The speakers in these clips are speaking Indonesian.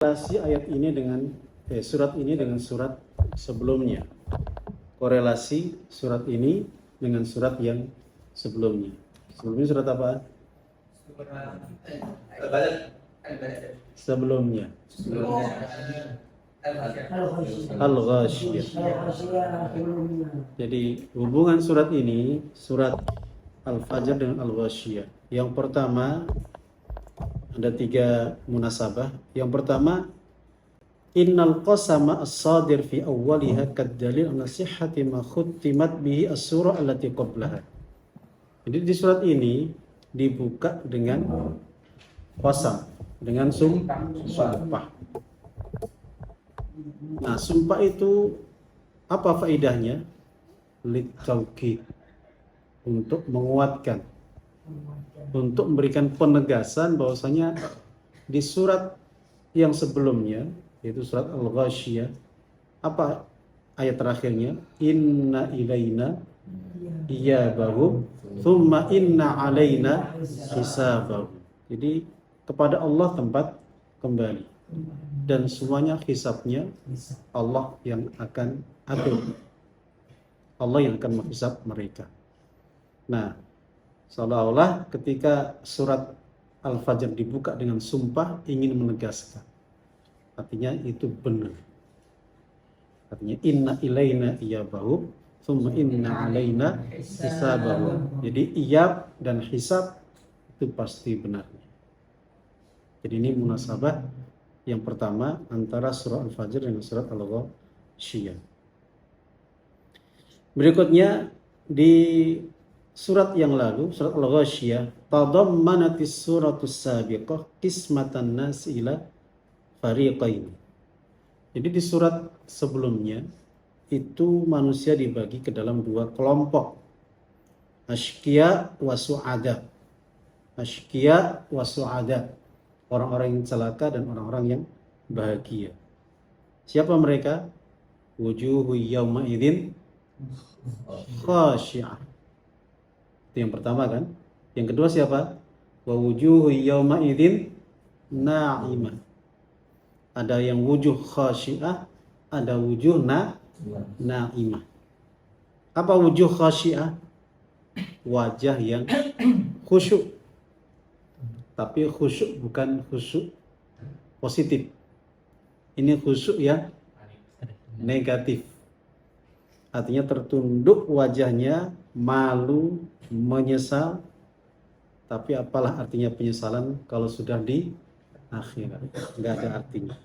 Korelasi ayat ini dengan surat ini dengan surat sebelumnya. Korelasi surat ini dengan surat yang sebelumnya. Sebelumnya surat apa? Sebelumnya. Al-Ghasyiyah. Jadi hubungan surat ini, surat Al-Fajr dengan Al-Ghasyiyah. Yang pertama ada 3 munasabah. Yang pertama, innal qasama as-sadir fi awwaliha kadalil ala sihhati ma khutimat bihi as-surah allati qablaha. Jadi di surat ini dibuka dengan qasam, dengan sumpah. Nah, sumpah itu apa faedahnya? Litaukid, untuk menguatkan, untuk memberikan penegasan bahwasanya di surat yang sebelumnya, yaitu surat Al-Ghasyiyah, apa ayat terakhirnya? Inna ilaina iyabahum thumma inna alaina hisabahum. Jadi kepada Allah tempat kembali, dan semuanya hisabnya Allah yang akan atur. Allah yang akan menghisab mereka. Nah, seolah-olah ketika surat Al-Fajr dibuka dengan sumpah ingin menegaskan. Artinya itu benar. Artinya inna ilaina iyabahum thumma inna alaina hisabahum. Jadi iyab dan hisab itu pasti benarnya. Jadi ini munasabah yang pertama antara surah Al-Fajr dengan surat Al-Ghasyiyah. Berikutnya di surat yang lalu, surat Al-Ghasyiyah, tadammanatis suratus sabiqah qismatan nas ila fariqain. Jadi di surat sebelumnya itu manusia dibagi ke dalam 2 kelompok. Asyqiya wa su'ada. Asyqiya wa su'ada. Orang-orang yang celaka dan orang-orang yang bahagia. Siapa mereka? Wujuhu yawma idzin khashi'ah. Itu yang pertama kan? Yang kedua siapa? Wa wujuhu yawma idzin na'imah. Ada yang wujuh khashi'ah, ada wujuh na'imah. Apa wujuh khashi'ah? Wajah yang khusyuk. Tapi khusyuk bukan khusyuk positif. Ini khusyuk yang negatif. Artinya tertunduk wajahnya, malu, menyesal. Tapi apalah artinya penyesalan kalau sudah di akhirat? Enggak ada artinya.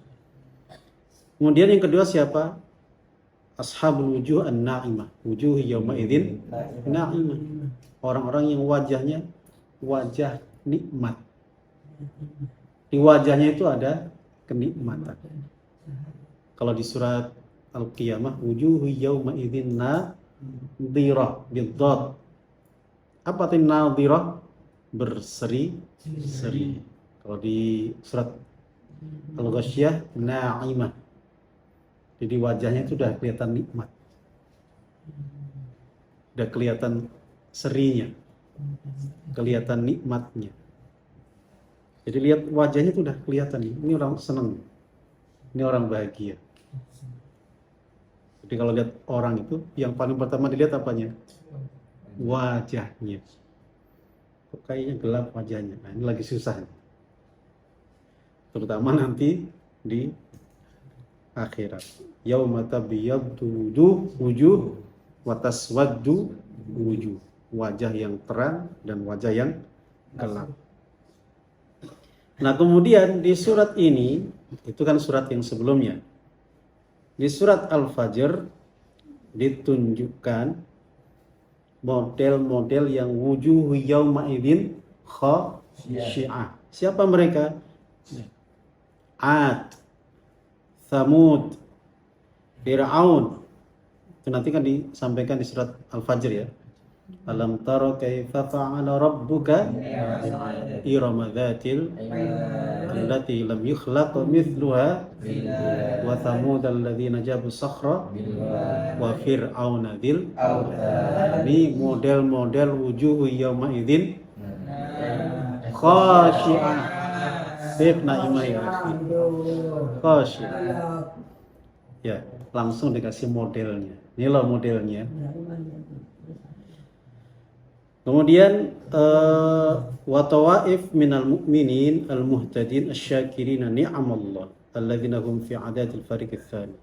Kemudian yang kedua siapa? Ashabul wujuh an-na'imah. Wujuh yawma idzin na'imah. Orang-orang yang wajahnya wajah nikmat. Di wajahnya itu ada kenikmatan. Kalau di surat Al-Qiyamah, wujuhu yawma idzin nadhirah bidzat. Apa arti nadhirah? Berseri-seri. Kalau di surat Al-Ghasyiyah, na'imah. Jadi wajahnya itu sudah kelihatan nikmat. Sudah kelihatan serinya. Kelihatan nikmatnya. Jadi lihat wajahnya itu udah kelihatan nih. Ini orang senang. Ini orang bahagia. Jadi kalau lihat orang itu, yang paling pertama dilihat apanya? Wajahnya. Kok kayaknya gelap wajahnya. Nah, ini lagi susah. Terutama nanti di akhirat. Yauma tabyaddu wujuh wa taswaddu wujuh. Wajah yang terang dan wajah yang gelap. Nah, kemudian di surat ini, itu kan surat yang sebelumnya. Di surat Al-Fajr ditunjukkan model-model yang wujuh yawma idzin khashi'ah. Siapa mereka? Ad, Thamud, Fir'aun. Itu nanti kan disampaikan di surat Al-Fajr ya. Alam tara kaifa fa'ala rabbuka irama dzatil allati lam yukhlaq mithluha wa thamud alladzina jabu sakhra wa fir'auna dzil. Ini model-model wujuh yauma idzin khashi'ah. naimah ya akhi. Khasyiyah. Ya, langsung dikasih modelnya. Ini loh modelnya. Kemudian wa tawaif minal mu'minin al-muhtadin asy-syakirina ni'amallah alladzina hum fi 'adatil fariq tsani.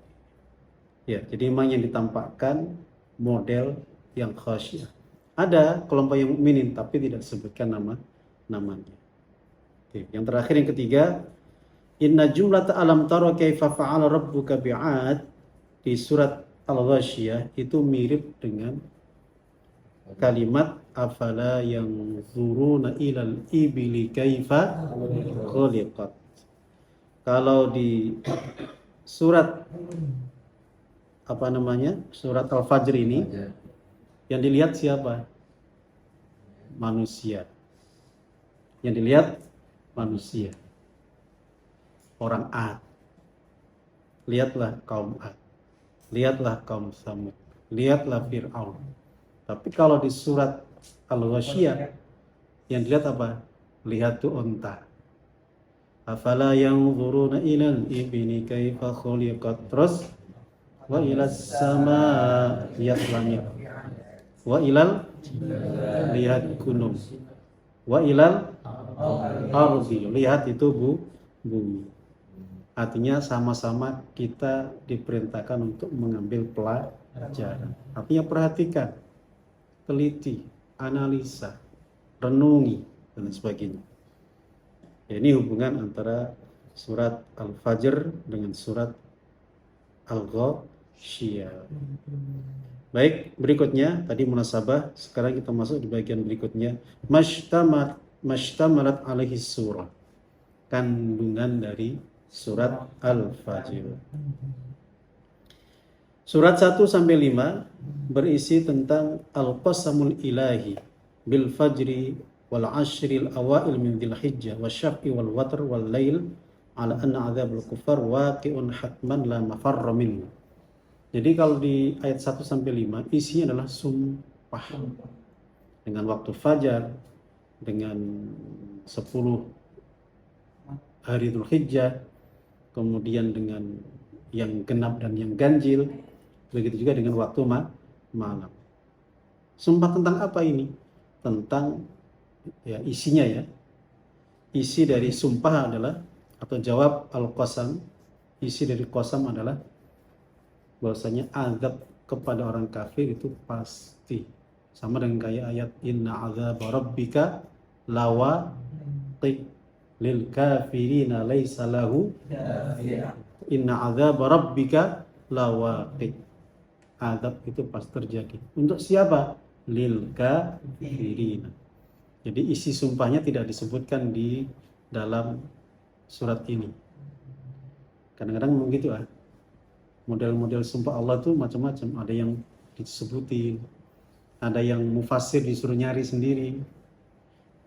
Ya, jadi memang yang ditampakkan model yang khasyah. Ada kelompok yang mukminin tapi tidak disebutkan namanya. Oke, yang terakhir yang ketiga, inna jumlata alam tara kaifa fa'ala rabbuka bi'ad di surat Al-Ghasyiyah itu mirip dengan kalimat afala yanzuruna ilal ibili kaifa khuliqat. Kalau di surat surat Al-Fajr ini yang dilihat siapa? Manusia. Yang dilihat manusia. Orang Ad. Lihatlah kaum Ad. Lihatlah kaum Samud. Lihatlah Fir'aun. Tapi kalau di surat Al-Ghasyiyah yang dilihat apa? Lihat tuh unta. Afala yanzuruna ilal ibni kaifa khuliqat. Terus wa ilas sama, lihat langit. Wa ilal, lihat gunung. Wa ilal ardi, lihat itu bumi. Artinya sama-sama kita diperintahkan untuk mengambil pelajaran. Artinya perhatikan, teliti, analisa, renungi, dan sebagainya. Ya, ini hubungan antara surat Al-Fajr dengan surat Al-Ghasyiyah. Baik, berikutnya tadi munasabah, sekarang kita masuk di bagian berikutnya. Mashtamalat alaihi surah. Kandungan dari surat Al-Fajr. Surat 1 sampai 5 berisi tentang al-qasamul ilahi bil fajri wal ashril awail min dzil hijjah wasyaf'i wal watr wal lail ala anna adzabul kufar waqi'un hatman la mafarra minhu. Jadi kalau di ayat 1 sampai 5 isinya adalah sumpah dengan waktu fajar, dengan 10 hari Dzulhijjah, kemudian dengan yang genap dan yang ganjil, begitu juga dengan waktu malam. Sumpah tentang apa ini? Tentang ya isinya ya. Isi dari sumpah adalah atau jawab al-qasam, isi dari qasam adalah bahwasanya azab kepada orang kafir itu pasti. Sama dengan kayak ayat inna azab rabbika lawaqi lil kafirina laisa lahu inna azab rabbika lawaqi. Azab itu pasti terjadi. Untuk siapa? Lil kafirina. Jadi isi sumpahnya tidak disebutkan di dalam surat ini. Kadang-kadang begitu ah. Model-model sumpah Allah tuh macam-macam. Ada yang disebutin, ada yang mufassir disuruh nyari sendiri.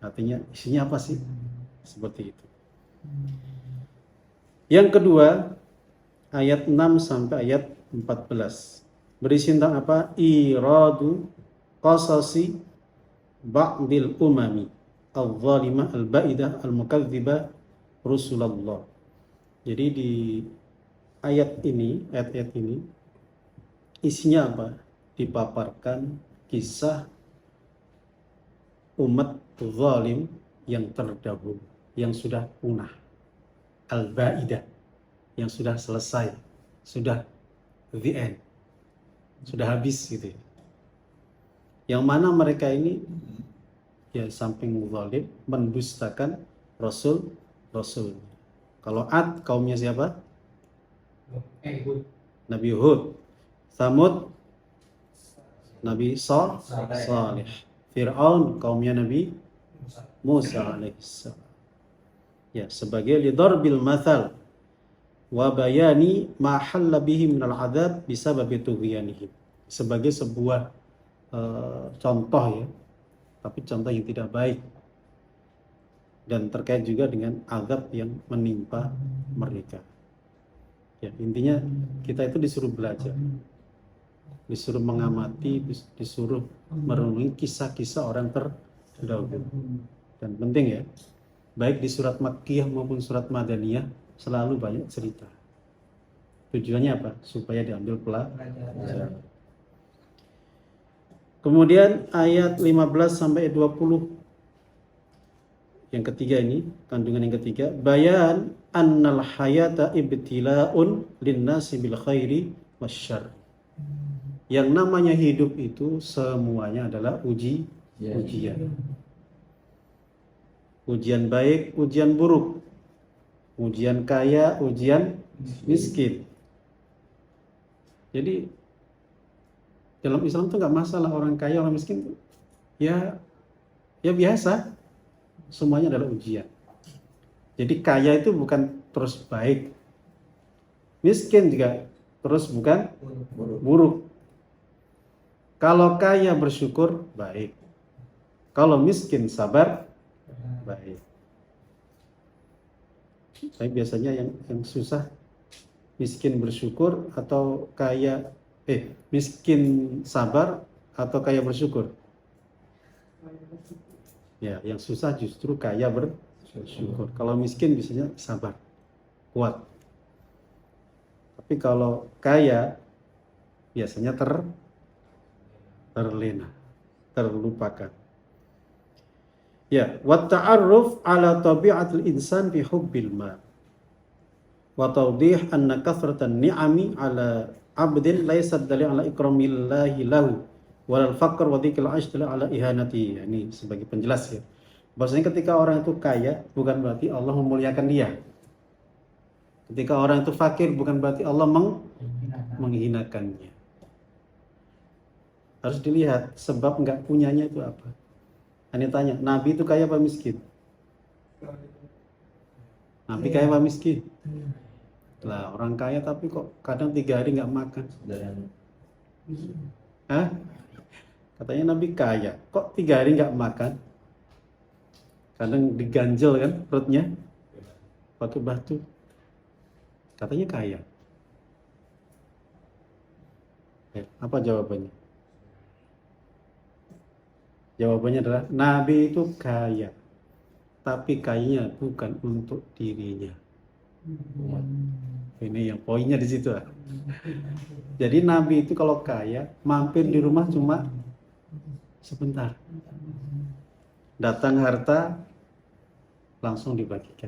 Artinya isinya apa sih? Seperti itu. Yang kedua, ayat 6 sampai ayat 14. Berisi tentang apa? Iradu qasasi ba'dil umami al-zalimah al-ba'idah al-mukadzibah rusulallah. Jadi di ayat-ayat ini isinya apa? Dipaparkan kisah umat zalim yang terdahulu, yang sudah punah, al-ba'idah, yang sudah selesai, sudah the end, sudah habis gitu ya. Yang mana mereka ini ya samping zalim mendustakan rasul. Kalau Ad kaumnya siapa? Nabi Hud. Samud Nabi Salih. Fir'aun kaumnya Nabi Musa alaihissalam. Ya, sebagai lidarbil mathal wa bayani ma halla bihi minal adzab bisababi tughyanihim. Sebagai sebuah contoh ya, tapi contoh yang tidak baik dan terkait juga dengan azab yang menimpa mereka. Ya, intinya kita itu disuruh belajar, disuruh mengamati, disuruh merenungi kisah-kisah orang terdahulu. Dan penting ya, baik di surat Makkiyah maupun surat Madaniyah selalu banyak cerita. Tujuannya apa? Supaya diambil pelajaran. Kemudian ayat 15 sampai 20 yang ketiga ini, kandungan yang ketiga, bayan annal hayata ibtila'un linnasi bil khairi wasyarr. Yang namanya hidup itu semuanya adalah ujian. Ujian baik, ujian buruk. Ujian kaya, ujian miskin. Jadi dalam Islam itu nggak masalah orang kaya, orang miskin. Ya biasa. Semuanya adalah ujian. Jadi kaya itu bukan terus baik. Miskin juga terus bukan buruk. Kalau kaya bersyukur, baik. Kalau miskin sabar, baik. Tapi biasanya yang susah miskin bersyukur atau kaya miskin sabar atau kaya bersyukur. Ya, yang susah justru kaya bersyukur. Kalau miskin biasanya sabar, kuat. Tapi kalau kaya biasanya terlena, terlupakan. Ya, wa ta'arruf ala tabi'atil insan fi hubbil mal. Wa tawdih anna kathratan ni'ami ala 'abdin laysat dalil ala ikramillahi lahu walal faqr wa dzikral ashdala ala ihanati. Ini sebagai penjelas ya. Bahwasanya ketika orang itu kaya bukan berarti Allah memuliakan dia. Ketika orang itu fakir bukan berarti Allah menghinakannya. Harus dilihat sebab enggak punyanya itu apa. Ini tanya, Nabi itu kaya apa miskin? Nabi kaya apa miskin? Lah orang kaya tapi kok kadang 3 hari enggak makan. Hah? Katanya Nabi kaya, kok 3 hari nggak makan? Kadang diganjel kan perutnya pakai batu. Katanya kaya. Apa jawabannya? Jawabannya adalah Nabi itu kaya, tapi kayanya bukan untuk dirinya. Ini yang poinnya di situ. Jadi Nabi itu kalau kaya mampir di rumah cuma sebentar. Datang harta langsung dibagikan.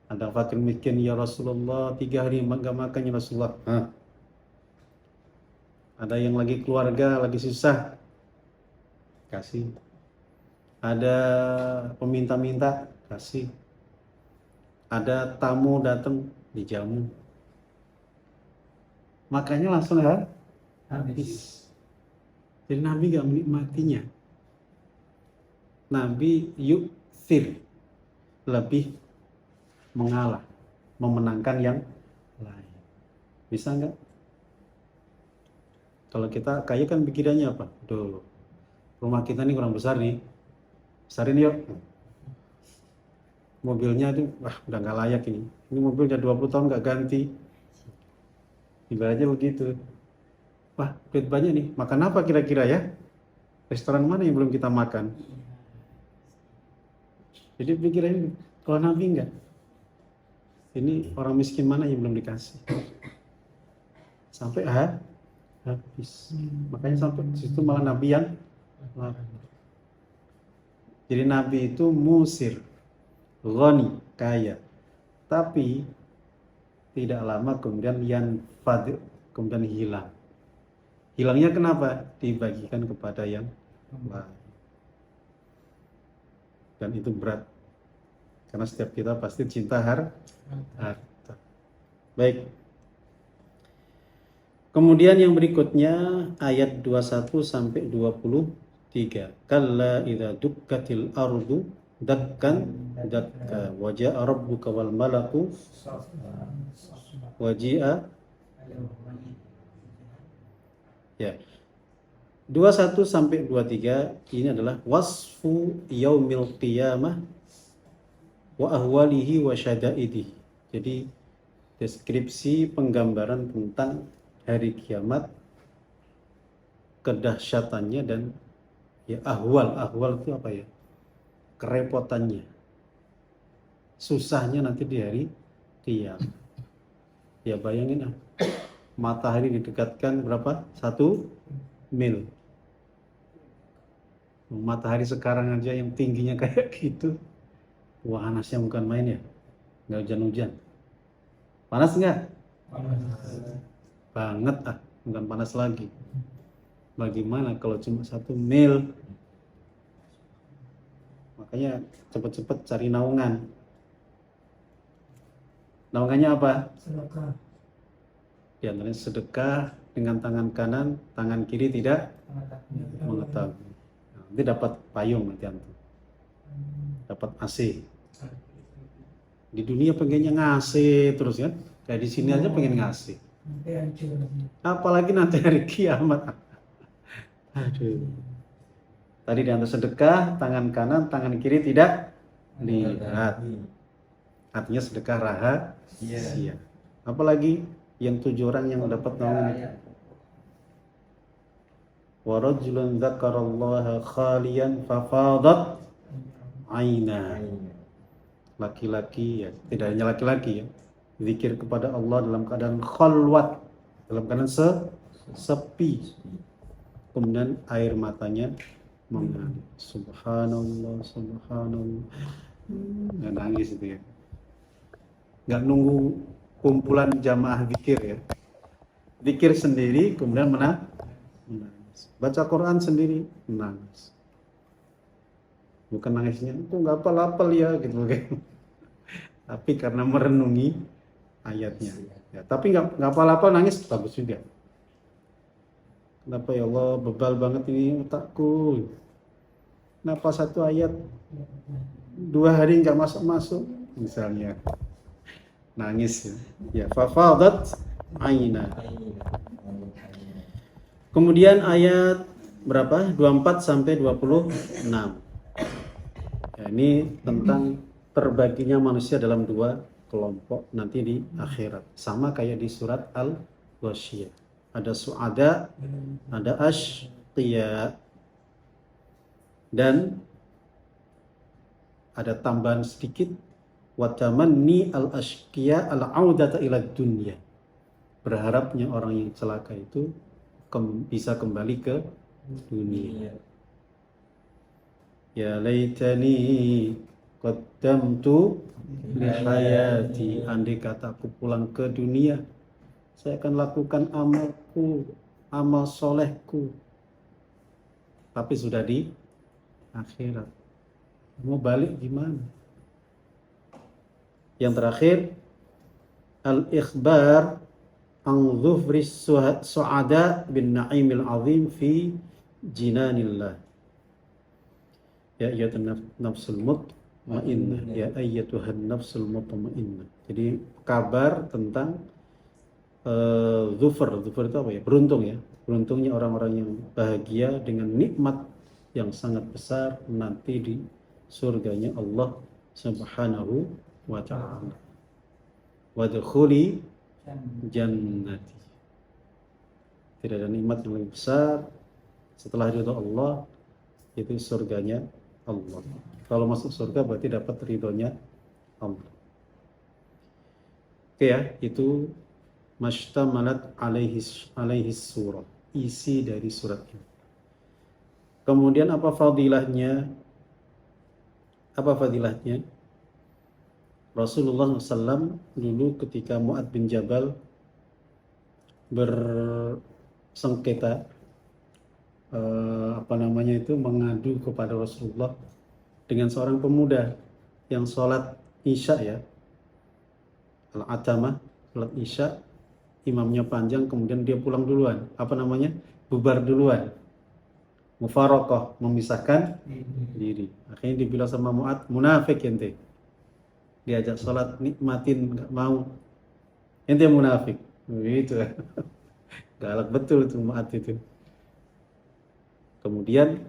Ada fakir miskin, ya Rasulullah 3 hari nggak makan ya Rasulullah. Ada yang lagi keluarga lagi susah, kasih. Ada peminta-minta, kasih. Ada tamu datang, dijamu. Makanya langsung habis. Jadi Nabi gak menikmatinya. Nabi yukthir, lebih mengalah, memenangkan yang lain. Bisa nggak? Kalau kita kaya kan pikirannya apa? Duh, rumah kita ini kurang besar nih, besarin yuk. Mobilnya itu, wah udah nggak layak ini. Ini mobil udah 20 tahun nggak ganti. Ibaratnya begitu. Wah, duit banyak nih. Makan apa kira-kira ya? Restoran mana yang belum kita makan? Jadi pikirannya, kalau Nabi enggak. Ini orang miskin mana yang belum dikasih? Sampai habis. Makanya sampai situ malah Nabi yang lapar. Jadi Nabi itu musir, ghani, kaya. Tapi tidak lama kemudian kemudian hilang. Hilangnya kenapa? Dibagikan kepada yang lain. Dan itu berat. Karena setiap kita pasti cinta harta. Baik. Kemudian yang berikutnya ayat 21 sampai 23. Kalla idza dukkatil ardu dakkan dakka waja'a rabbuka wal malaku waji'a. Ya. 21 sampai 23 ini adalah wasfu yaumil qiyamah wa ahwalihi wa syada'idihi. Jadi deskripsi penggambaran tentang hari kiamat, kedahsyatannya dan ya ahwal itu apa ya? Kerepotannya. susahnya nanti di hari kiamat. Ya bayangin matahari didekatkan berapa? 1 mil. Matahari sekarang aja yang tingginya kayak gitu. Wah, panasnya bukan main ya. Nggak hujan-hujan. Panas nggak? Banget bukan panas lagi. Bagaimana kalau cuma 1 mil? Makanya cepet-cepet cari naungan. Naungannya apa? Sedekah. Di antaranya sedekah dengan tangan kanan, tangan kiri tidak mengetahui. Nanti dapat payung nanti antum. Dapat AC. Di dunia pengennya ngasih terus kan? Kayak di sini aja pengen ngasih. Nanti hancur. Apalagi nanti hari kiamat. Aduh. Tadi diantar sedekah, tangan kanan, tangan kiri tidak lihat. Artinya sedekah rahasia. Apalagi yang 7 orang yang dapat naungan. Wa rajulun dzakarallaha khaliyan fafadat aina. Laki-laki ya, tidak hanya laki-laki ya. Zikir kepada Allah dalam keadaan khalwat, dalam keadaan sepi. Kemudian air matanya mengalir. Subhanallah, subhanallah. Nggak nangis itu ya. Nggak nunggu kumpulan jamaah zikir ya. Zikir sendiri kemudian menangis. Baca Quran sendiri menangis. Bukan nangisnya, itu nggak apal-apal ya gitu kan. Tapi karena merenungi ayatnya. Ya, tapi nggak apal-apal nangis bagus juga. Kenapa ya Allah bebal banget ini otakku? Kenapa 1 ayat 2 hari nggak masuk misalnya? Nangis ya. Fafadat aina. Kemudian ayat berapa? 24 sampai 26. Ya, ini tentang terbaginya manusia dalam 2 kelompok nanti di akhirat. Sama kayak di surat Al-Ghasyiyah. Ada su'ada, ada ashqiya. Dan ada tambahan sedikit, wa tamanni al-ashqiya al-audata ila dunya. Berharapnya orang yang celaka itu bisa kembali ke dunia. Ya laitani qaddamtu li hayati. Andai kata aku pulang ke dunia, saya akan lakukan amalku, amal solehku. Tapi sudah di akhirat. Mau balik gimana? Yang terakhir, al-ikhbar an dhufri su'ada bin na'imil azim fi jinanillah. Ya ayyatuhan nafsul mutmainnah, ya ayyatuhan nafsul mutmainnah. Jadi kabar tentang dhufr itu apa ya? Beruntung ya. Beruntungnya orang-orang yang bahagia dengan nikmat yang sangat besar nanti di surganya Allah Subhanahu wa ta'ala. Wadkhuli jannati. Tidak ada nikmat yang lebih besar setelah ridho Allah, itu surganya Allah. Kalau masuk surga berarti dapat ridhonya Allah. Oke ya, itu mashtamalat alaihi surah, isi dari surat ini. Kemudian apa fadilahnya? Rasulullah SAW dulu ketika Mu'ad bin Jabal bersengketa mengadu kepada Rasulullah dengan seorang pemuda yang sholat isya ya, al-atamah, sholat isya, imamnya panjang, kemudian dia pulang duluan, bubar duluan, mufaraqah, memisahkan diri. Akhirnya dibilang sama Mu'ad, munafik ente, diajak sholat nikmatin nggak mau, ente munafik, begitu. Galak betul itu Mu'ad itu. Kemudian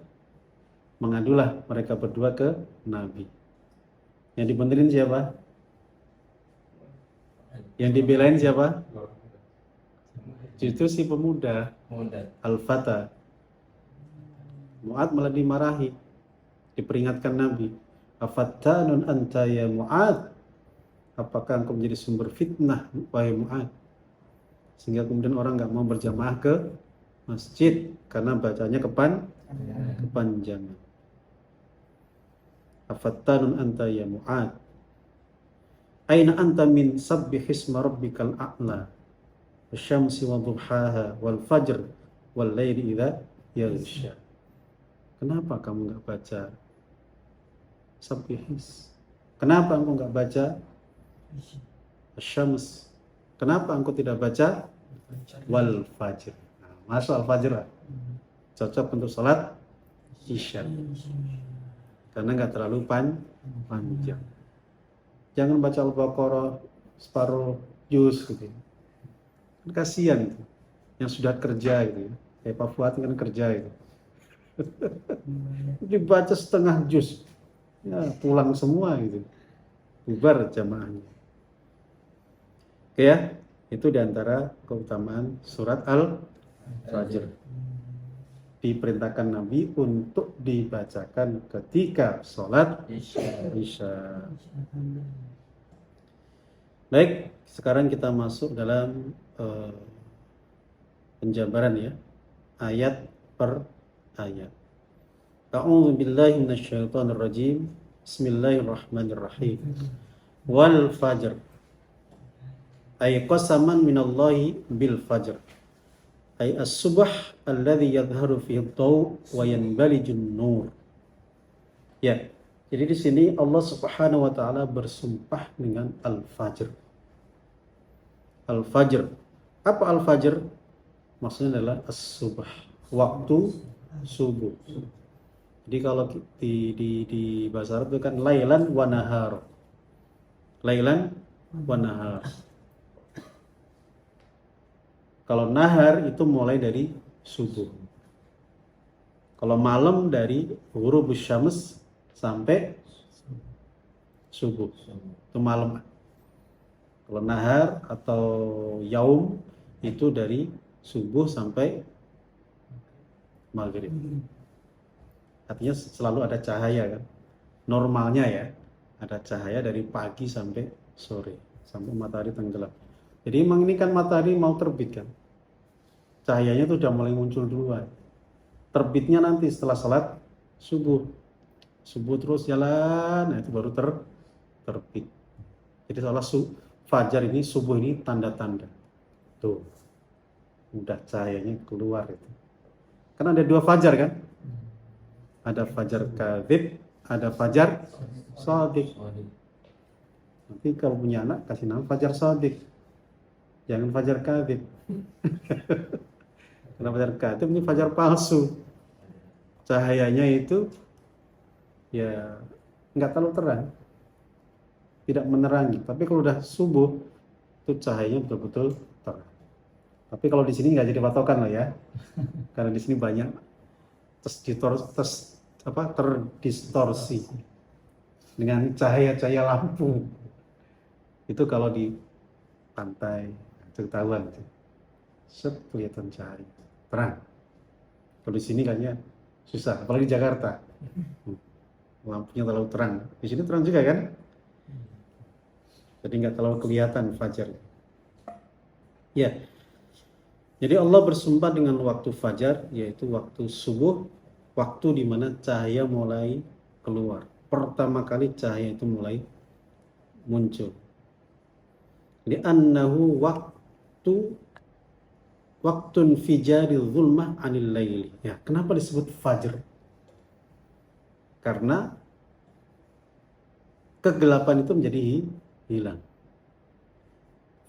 mengadulah mereka berdua ke Nabi. Yang dibenerin siapa? Yang dibelain siapa? Justru si pemuda, Al-Fata. Mu'ad malah dimarahi, diperingatkan Nabi. Afattanun anta ya Mu'ad, apakah engkau menjadi sumber fitnah wahai Mu'ad, sehingga kemudian orang nggak mau berjamaah ke masjid karena bacanya kepanjangan. Afattanun anta ya Mu'ad, aina anta min sabbihisma rabbikal a'la wasyamsi wa duhaha wal fajr wal laili idza yaghsha. Kenapa kamu nggak baca sabbihis? Kenapa engkau nggak baca asyams? Kenapa engkau tidak baca wal fajr? Nah, masuk al fajr lah. Cocok untuk salat isya karena nggak terlalu panjang. Jangan baca Al-Baqarah separuh juz gitu. Kan kasihan itu yang sudah kerja gitu ya. Kayak Pak Fuad kan kerja itu. Dibaca setengah juz. Ya, pulang semua gitu. Bubar jamaahnya. Oke ya, itu diantara keutamaan surat Al-Fajr. Diperintahkan Nabi untuk dibacakan ketika sholat Isya. Baik, sekarang kita masuk dalam penjabaran ya, ayat per ayat. A'udzu billahi minasyaitonir rajim. Bismillahirrahmanirrahim. Wal fajr. Ay qasaman minallahi bil fajr. Ay as-subh alladhi yadhharu fihi ad-daw wa yanbalijun nur. Ya. Jadi di sini Allah Subhanahu wa taala bersumpah dengan al-fajr. Al-fajr. Apa al-fajr? Maksudnya adalah as-subh, waktu subuh. Jadi kalau di bahasa Arab itu kan lailan wa nahar. Lailan wa nahar. Kalau nahar itu mulai dari subuh. Kalau malam dari ghurubus syams sampai subuh. Itu malam. Kalau nahar atau yaum itu dari subuh sampai maghrib. Artinya selalu ada cahaya kan. Normalnya ya, ada cahaya dari pagi sampai sore, sampai matahari tenggelam. Jadi memang ini kan matahari mau terbit kan. Cahayanya itu udah mulai muncul duluan. Terbitnya nanti setelah salat subuh. Subuh terus jalan, nah itu baru terbit. Jadi salah fajar ini, subuh ini tanda-tanda. Tuh. Udah cahayanya keluar itu. Karena ada dua fajar kan? Ada fajar kadzib, ada fajar shadiq. Nanti kalau punya anak kasih nama fajar shadiq. Jangan fajar kadzib. Karena fajar kadzib ini fajar palsu. Cahayanya itu ya nggak terlalu terang, tidak menerangi. Tapi kalau udah subuh itu cahayanya betul-betul terang. Tapi kalau di sini nggak jadi patokan loh ya, karena di sini banyak terdistorsi dengan cahaya-cahaya lampu. Itu kalau di pantai itu ketahuan itu. Kelihatan cahaya terang. Kalau di sini kayaknya susah, apalagi di Jakarta. Lampunya terlalu terang. Di sini terang juga kan? Jadi nggak terlalu kelihatan fajar. Ya. Jadi Allah bersumpah dengan waktu fajar, yaitu waktu subuh, waktu di mana cahaya mulai keluar. Pertama kali cahaya itu mulai muncul. Li'annahu waktun fijaril zulmah anil laili. Ya, kenapa disebut fajar? Karena kegelapan itu menjadi hilang.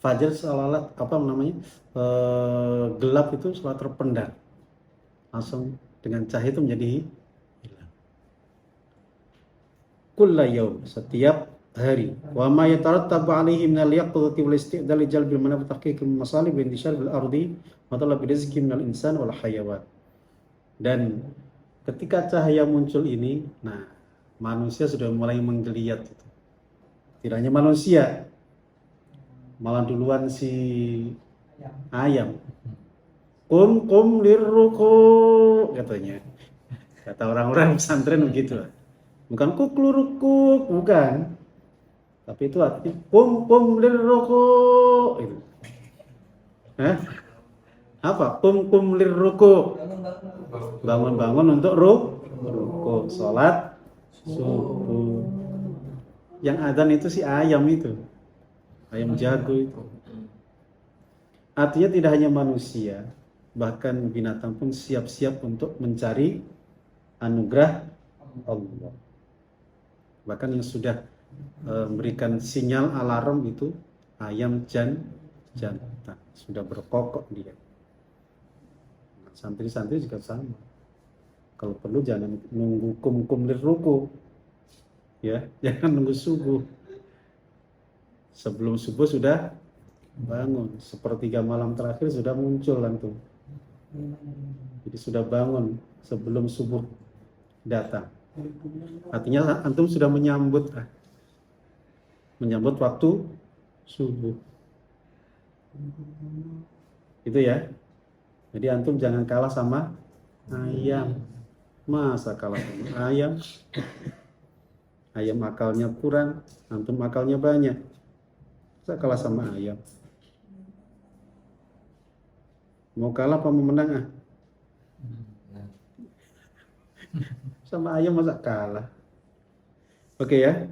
Fajar seolah-olah gelap itu seolah terpendam. Langsung dengan cahaya itu menjadi hilang. Kulla yaum, setiap hari. Wa ma yatarattabu alaihi min al-yaqdhati wal isti'dal li jalbil manaf tahqiqil masalih wa intishar bil ardi wa talab rizqi minal insan wal hayawan. Dan ketika cahaya muncul ini, nah manusia sudah mulai menggeliat itu. Tidak hanya manusia, malah duluan si ayam. Kum lirruku katanya. Kata orang-orang pesantren begitu. Bukan kuklurukuk, bukan. Tapi itu artinya kum lirruku. Itu. Apa? Kum lirruku. Bangun untuk ruku. Salat subuh. Yang adzan itu si ayam itu. Ayam jago itu. Artinya tidak hanya manusia, bahkan binatang pun siap-siap untuk mencari anugerah Allah. Bahkan yang sudah memberikan sinyal alarm itu ayam jantan. Sudah berkokok dia. Santri-santri juga sama. Kalau perlu jangan nunggu kum lirruku. Ya, jangan nunggu subuh. Sebelum subuh sudah bangun. Sepertiga malam terakhir sudah muncul antum. Jadi sudah bangun sebelum subuh datang. Artinya antum sudah menyambut waktu subuh. Itu ya. Jadi antum jangan kalah sama ayam. Masa kalah sama ayam? Ayam akalnya kurang, antum akalnya banyak. Masa kalah sama ayam? Mau kalah apa mau menang? Sama ayam masa kalah? Oke ya.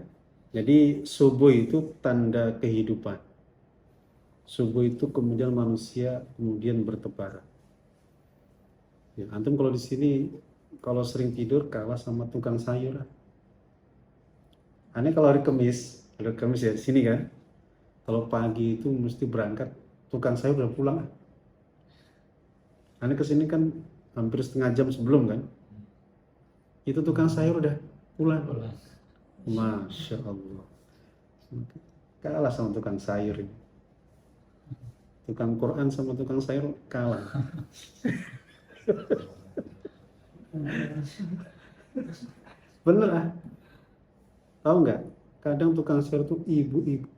Jadi subuh itu tanda kehidupan. Subuh itu kemudian manusia kemudian bertebaran. Ya, antum kalau di sini kalau sering tidur kalah sama tukang sayur. Aneh kalau hari Kamis ya di sini kan. Kalau pagi itu mesti berangkat, tukang sayur udah pulang. Aneh kesini kan hampir setengah jam sebelum kan. Itu tukang sayur udah pulang. Masya Allah. Kalah sama tukang sayur ini. Tukang Quran sama tukang sayur kalah. Bener tahu nggak? Kadang tukang sayur tuh ibu-ibu.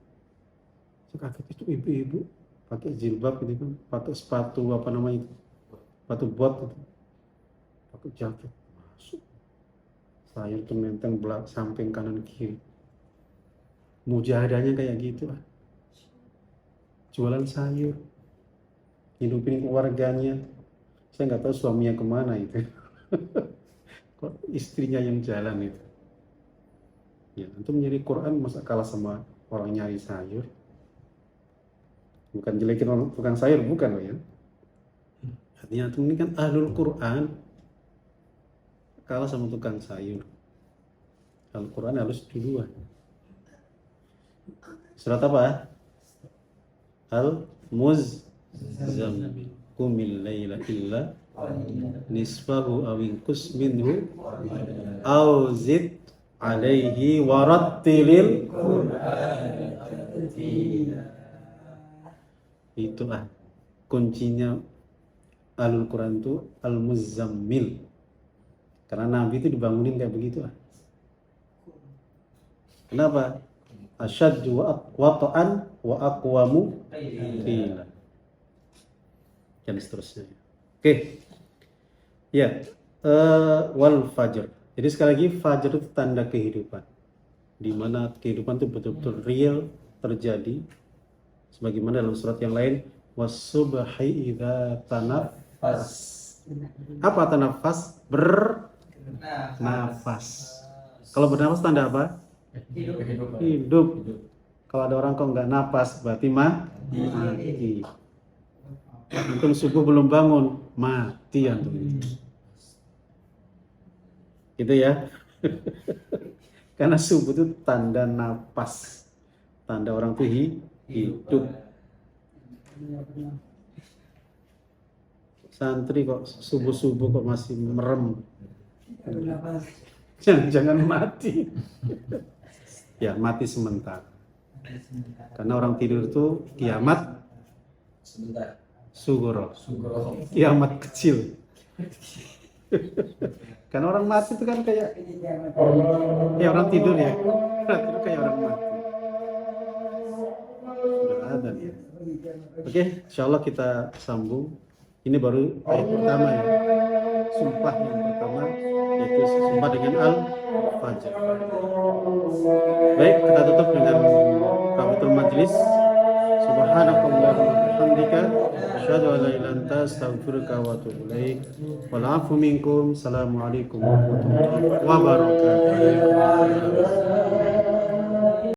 Kaget itu ibu-ibu pakai jilbab gitu kan, pakai sepatu apa namanya itu, sepatu bot gitu, pakai jaket masuk. Sayur tuh nenteng belakang samping kanan kiri. Mujahadahnya kayak gitu Jualan sayur, hidupin keluarganya. Saya nggak tahu suaminya kemana itu. Kok istrinya yang jalan itu. Ya, untuk nyari Quran masa kalah sama orang nyari sayur. Bukan jelekin orang tukang sayur, bukan loh ya. Artinya antum ini kan ahlul Quran, kalah sama tukang sayur. Al-Quran harus duluan. Surat apa? Al-Muzammil. Qumil laila illa nisfahu aw inqus minhu aw zid alaihi warattilil itu kuncinya Ahlul Quran itu Al-Muzammil. Karena Nabi itu dibangunin kayak begitu Kenapa? Asyaddu wata'an wa aqwamu qila. Dan seterusnya. Oke. Ya, wal fajr. Jadi sekali lagi fajar itu tanda kehidupan. Di mana kehidupan itu betul-betul real terjadi. Sebagaimana dalam surat yang lain, was-subhi idza tanaffas. Apa tanafas? Bernafas. Kalau bernafas tanda apa? Hidup. Kalau ada orang kok nggak napas, berarti mati. Antum subuh belum bangun, mati antum. Gitu ya. Karena subuh itu tanda napas, tanda orang tuh hidup. Santri kok subuh-subuh kok masih merem. Jangan mati. Ya, mati sementara. Karena orang tidur itu kiamat sugoro. Kiamat kecil. Karena orang mati itu kan kayak orang tidur ya. Orang tidur kayak orang mati. Sudah ada ya. Oke, insyaallah kita sambung. Ini baru ayat pertama ya. sumpah yang pertama, yaitu sumpah dengan al-fajr. Baik, kita tutup dengan kafaratul majlis. Subhanakallahumma wa bihamdika asyhadu an la ilaha illa anta astaghfiruka wa atubu ilaik. Wal 'afwu minkum. Assalamualaikum warahmatullahi wabarakatuh.